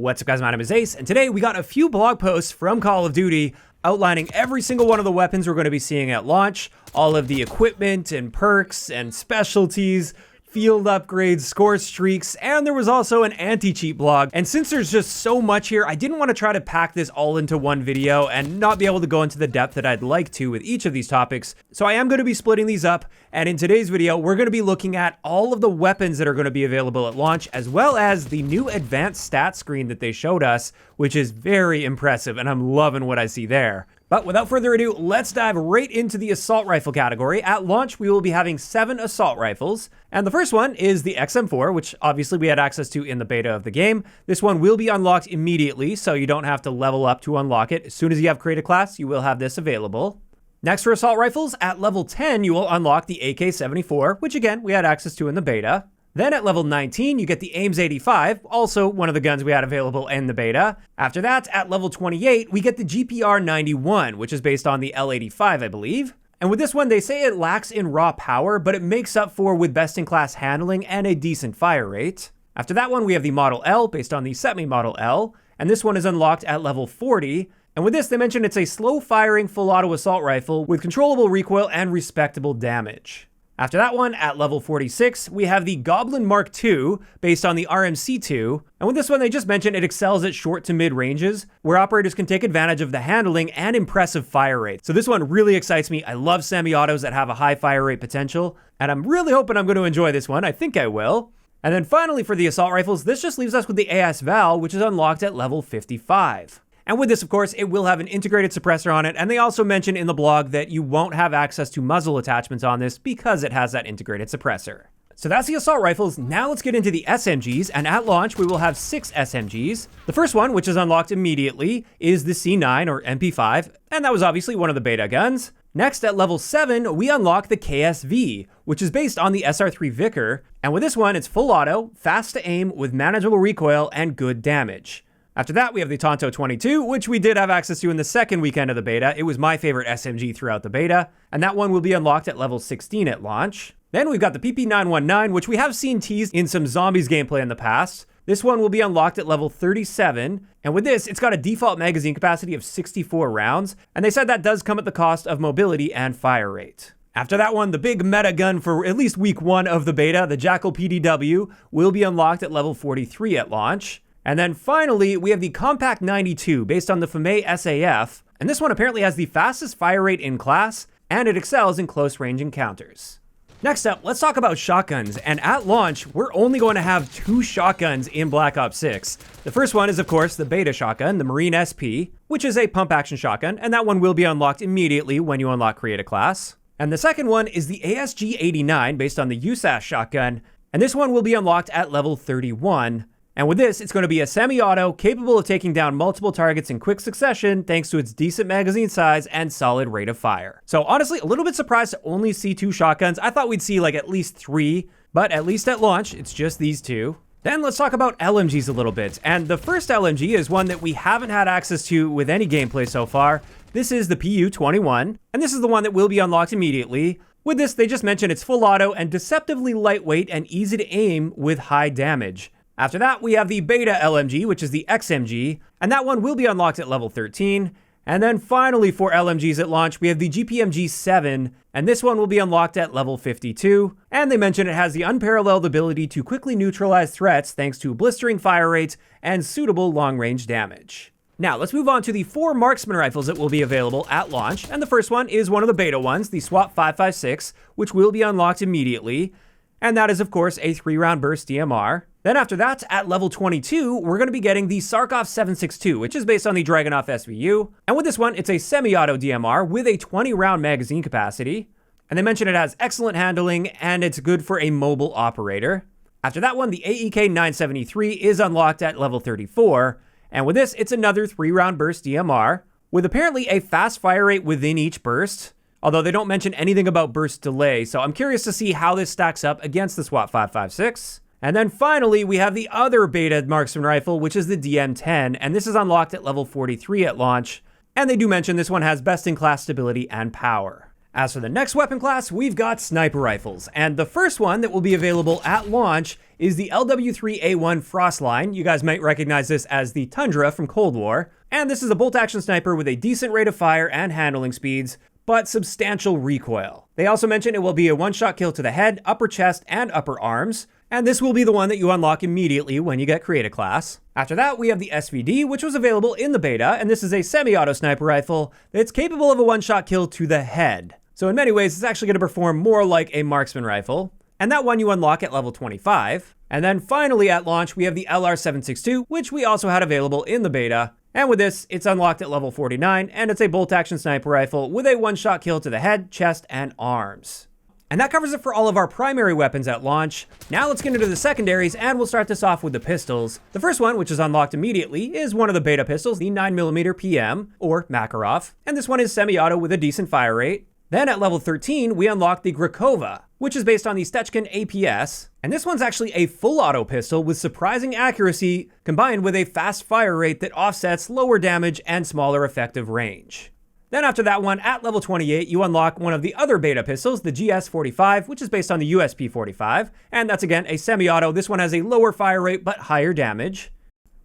What's up, guys? My name is Ace, and today we got a few blog posts from Call of Duty outlining every single one of the weapons we're going to be seeing at launch, all of the equipment and perks and specialties, field upgrades, score streaks, and there was also an anti-cheat blog. And since there's just so much here, I didn't want to try to pack this all into one video and not be able to go into the depth that I'd like to with each of these topics. So I am going to be splitting these up, and in today's video, we're going to be looking at all of the weapons that are going to be available at launch, as well as the new advanced stat screen that they showed us, which is very impressive, and I'm loving what I see there. But without further ado, let's dive right into the assault rifle category. At launch, we will be having 7 assault rifles. And the first one is the XM4, which obviously we had access to in the beta of the game. This one will be unlocked immediately, so you don't have to level up to unlock it. As soon as you have create a class, you will have this available. Next, for assault rifles, at level 10, you will unlock the AK-74, which again, we had access to in the beta. Then at level 19, you get the Ames 85, also one of the guns we had available in the beta. After that, at level 28, we get the GPR 91, which is based on the L85, I believe. And with this one, they say it lacks in raw power, but it makes up for with best-in-class handling and a decent fire rate. After that one, we have the Model L, based on the Semi Model L, and this one is unlocked at level 40. And with this, they mentioned it's a slow-firing full-auto assault rifle with controllable recoil and respectable damage. After that one, at level 46, we have the Goblin Mark II, based on the RMC2, and with this one, they just mentioned it excels at short to mid ranges, where operators can take advantage of the handling and impressive fire rate. So this one really excites me. I love semi-autos that have a high fire rate potential, and I'm really hoping I'm going to enjoy this one. I think I will. And then finally, for the assault rifles, this just leaves us with the AS Val, which is unlocked at level 55. And with this, of course, it will have an integrated suppressor on it, and they also mention in the blog that you won't have access to muzzle attachments on this because it has that integrated suppressor. So that's the assault rifles. Now let's get into the SMGs, and at launch, we will have 6 SMGs. The first one, which is unlocked immediately, is the C9 or MP5, and that was obviously one of the beta guns. Next, at level 7, we unlock the KSV, which is based on the SR3 Vickr, and with this one, it's full auto, fast to aim, with manageable recoil and good damage. After that, we have the Tonto 22, which we did have access to in the second weekend of the beta. It was my favorite SMG throughout the beta, and that one will be unlocked at level 16 at launch. Then we've got the PP919, which we have seen teased in some Zombies gameplay in the past. This one will be unlocked at level 37, and with this, it's got a default magazine capacity of 64 rounds, and they said that does come at the cost of mobility and fire rate. After that one, the big meta gun for at least week 1 of the beta, the Jackal PDW, will be unlocked at level 43 at launch. And then finally, we have the Compact 92, based on the FAME SAF, and this one apparently has the fastest fire rate in class, and it excels in close-range encounters. Next up, let's talk about shotguns, and at launch, we're only going to have 2 shotguns in Black Ops 6. The first one is, of course, the beta shotgun, the Marine SP, which is a pump-action shotgun, and that one will be unlocked immediately when you unlock Create a Class. And the second one is the ASG-89, based on the USAS shotgun, and this one will be unlocked at level 31. And with this, it's going to be a semi-auto capable of taking down multiple targets in quick succession thanks to its decent magazine size and solid rate of fire. So honestly, a little bit surprised to only see 2 shotguns. I thought we'd see like at least 3, but at least at launch, it's just these 2. Then let's talk about LMGs a little bit. And the first LMG is one that we haven't had access to with any gameplay so far. This is the PU-21, and this is the one that will be unlocked immediately. With this, they just mentioned it's full auto and deceptively lightweight and easy to aim with high damage. After that, we have the Beta LMG, which is the XMG, and that one will be unlocked at level 13. And then finally, for LMGs at launch, we have the GPMG-7, and this one will be unlocked at level 52. And they mention it has the unparalleled ability to quickly neutralize threats thanks to blistering fire rates and suitable long-range damage. Now, let's move on to the 4 marksman rifles that will be available at launch, and the first one is one of the beta ones, the SWAT 556, which will be unlocked immediately. And that is, of course, a 3-round burst DMR. Then after that, at level 22, we're going to be getting the Sarkov 762, which is based on the Dragunov SVU. And with this one, it's a semi-auto DMR with a 20-round magazine capacity. And they mention it has excellent handling, and it's good for a mobile operator. After that one, the AEK 973 is unlocked at level 34. And with this, it's another 3-round burst DMR, with apparently a fast fire rate within each burst. Although they don't mention anything about burst delay, so I'm curious to see how this stacks up against the SWAT 556. And then finally, we have the other beta marksman rifle, which is the DM10, and this is unlocked at level 43 at launch. And they do mention this one has best-in-class stability and power. As for the next weapon class, we've got sniper rifles, and the first one that will be available at launch is the LW3A1 Frostline. You guys might recognize this as the Tundra from Cold War, and this is a bolt-action sniper with a decent rate of fire and handling speeds, but substantial recoil. They also mention it will be a one-shot kill to the head, upper chest, and upper arms, and this will be the one that you unlock immediately when you get Create a Class. After that, we have the SVD, which was available in the beta, and this is a semi-auto sniper rifle that's capable of a one-shot kill to the head. So in many ways, it's actually going to perform more like a marksman rifle, and that one you unlock at level 25. And then finally at launch, we have the LR762, which we also had available in the beta. And with this, it's unlocked at level 49, and it's a bolt-action sniper rifle with a one-shot kill to the head, chest, and arms. And that covers it for all of our primary weapons at launch. Now let's get into the secondaries, and we'll start this off with the pistols. The first one, which is unlocked immediately, is one of the beta pistols, the 9mm PM, or Makarov. And this one is semi-auto with a decent fire rate. Then at level 13, we unlock the Grakova, which is based on the Stechkin APS. And this one's actually a full auto pistol with surprising accuracy combined with a fast fire rate that offsets lower damage and smaller effective range. Then after that one, at level 28, you unlock one of the other beta pistols, the GS45, which is based on the USP45. And that's again a semi-auto. This one has a lower fire rate but higher damage.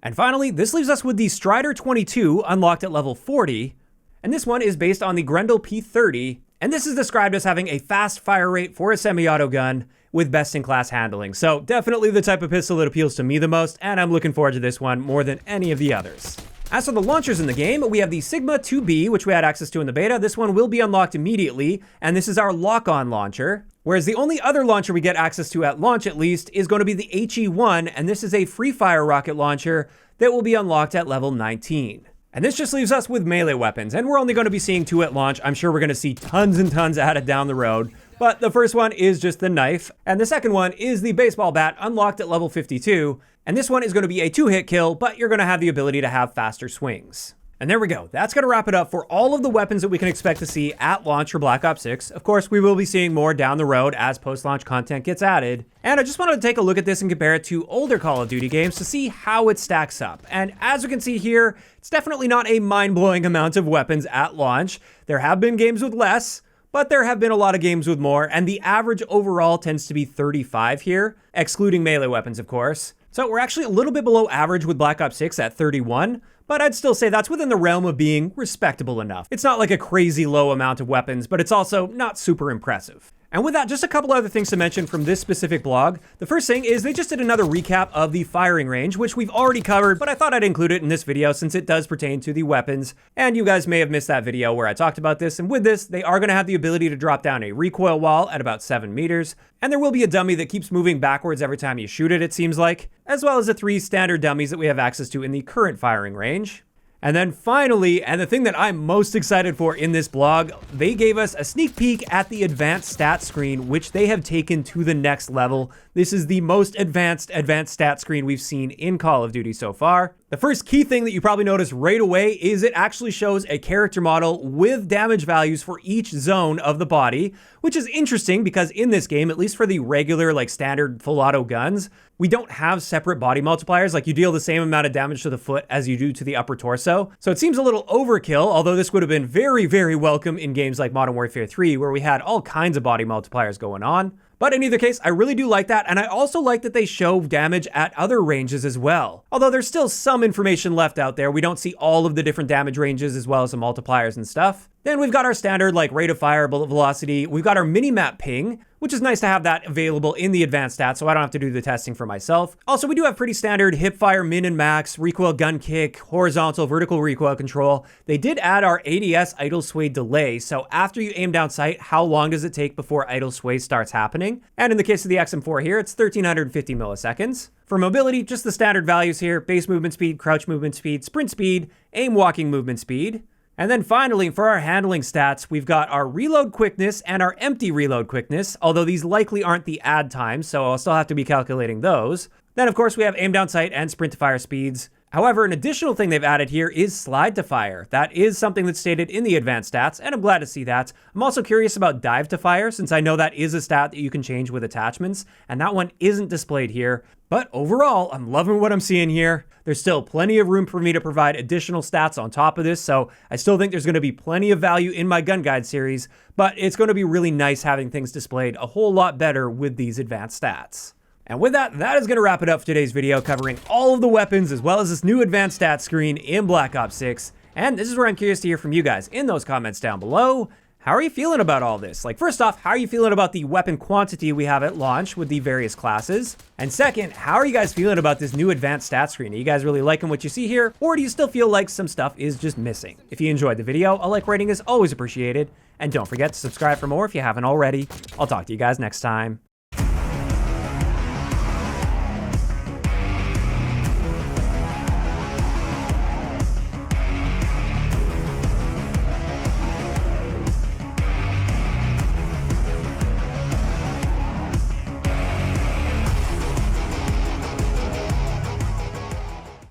And finally, this leaves us with the Strider 22 unlocked at level 40. And this one is based on the Grendel P30. And this is described as having a fast fire rate for a semi-auto gun with best-in-class handling. So definitely the type of pistol that appeals to me the most, and I'm looking forward to this one more than any of the others. As for the launchers in the game, we have the Sigma 2B, which we had access to in the beta. This one will be unlocked immediately, and this is our lock-on launcher. Whereas the only other launcher we get access to at launch, at least, is going to be the HE1, and this is a free-fire rocket launcher that will be unlocked at level 19. And this just leaves us with melee weapons, and we're only going to be seeing 2 at launch. I'm sure we're going to see tons and tons added down the road, but the first one is just the knife, and the second one is the baseball bat unlocked at level 52, and this one is going to be a 2-hit kill, but you're going to have the ability to have faster swings. And there we go. That's going to wrap it up for all of the weapons that we can expect to see at launch for Black Ops 6. Of course, we will be seeing more down the road as post-launch content gets added. And I just wanted to take a look at this and compare it to older Call of Duty games to see how it stacks up. And as you can see here, it's definitely not a mind-blowing amount of weapons at launch. There have been games with less, but there have been a lot of games with more, and the average overall tends to be 35 here, excluding melee weapons, of course. So we're actually a little bit below average with Black Ops 6 at 31, but I'd still say that's within the realm of being respectable enough. It's not like a crazy low amount of weapons, but it's also not super impressive. And with that, just a couple other things to mention from this specific blog. The first thing is they just did another recap of the firing range, which we've already covered, but I thought I'd include it in this video since it does pertain to the weapons. And you guys may have missed that video where I talked about this. And with this, they are going to have the ability to drop down a recoil wall at about 7 meters. And there will be a dummy that keeps moving backwards every time you shoot it seems like, as well as the 3 standard dummies that we have access to in the current firing range. And then finally, and the thing that I'm most excited for in this blog, they gave us a sneak peek at the advanced stat screen, which they have taken to the next level. This is the most advanced stat screen we've seen in Call of Duty so far. The first key thing that you probably notice right away is it actually shows a character model with damage values for each zone of the body, which is interesting because in this game, at least for the regular, like standard full auto guns, we don't have separate body multipliers. Like you deal the same amount of damage to the foot as you do to the upper torso. So it seems a little overkill, although this would have been very, very welcome in games like Modern Warfare 3, where we had all kinds of body multipliers going on. But in either case, I really do like that, and I also like that they show damage at other ranges as well. Although there's still some information left out there, we don't see all of the different damage ranges as well as the multipliers and stuff. Then we've got our standard like rate of fire, bullet velocity. We've got our mini-map ping, which is nice to have that available in the advanced stats, so I don't have to do the testing for myself. Also, we do have pretty standard hip fire, min and max, recoil gun kick, horizontal, vertical recoil control. They did add our ADS idle sway delay, so after you aim down sight, how long does it take before idle sway starts happening? And in the case of the XM4 here, it's 1350 milliseconds. For mobility, just the standard values here: base movement speed, crouch movement speed, sprint speed, aim walking movement speed. And then finally, for our handling stats, we've got our reload quickness and our empty reload quickness, although these likely aren't the add times, so I'll still have to be calculating those. Then, of course, we have aim down sight and sprint to fire speeds. However, an additional thing they've added here is slide to fire. That is something that's stated in the advanced stats, and I'm glad to see that. I'm also curious about dive to fire, since I know that is a stat that you can change with attachments, and that one isn't displayed here. But overall, I'm loving what I'm seeing here. There's still plenty of room for me to provide additional stats on top of this, so I still think there's going to be plenty of value in my gun guide series, but it's going to be really nice having things displayed a whole lot better with these advanced stats. And with that, that is going to wrap it up for today's video, covering all of the weapons as well as this new advanced stats screen in Black Ops 6. And this is where I'm curious to hear from you guys in those comments down below. How are you feeling about all this? Like, first off, how are you feeling about the weapon quantity we have at launch with the various classes? And second, how are you guys feeling about this new advanced stats screen? Are you guys really liking what you see here? Or do you still feel like some stuff is just missing? If you enjoyed the video, a like rating is always appreciated. And don't forget to subscribe for more if you haven't already. I'll talk to you guys next time.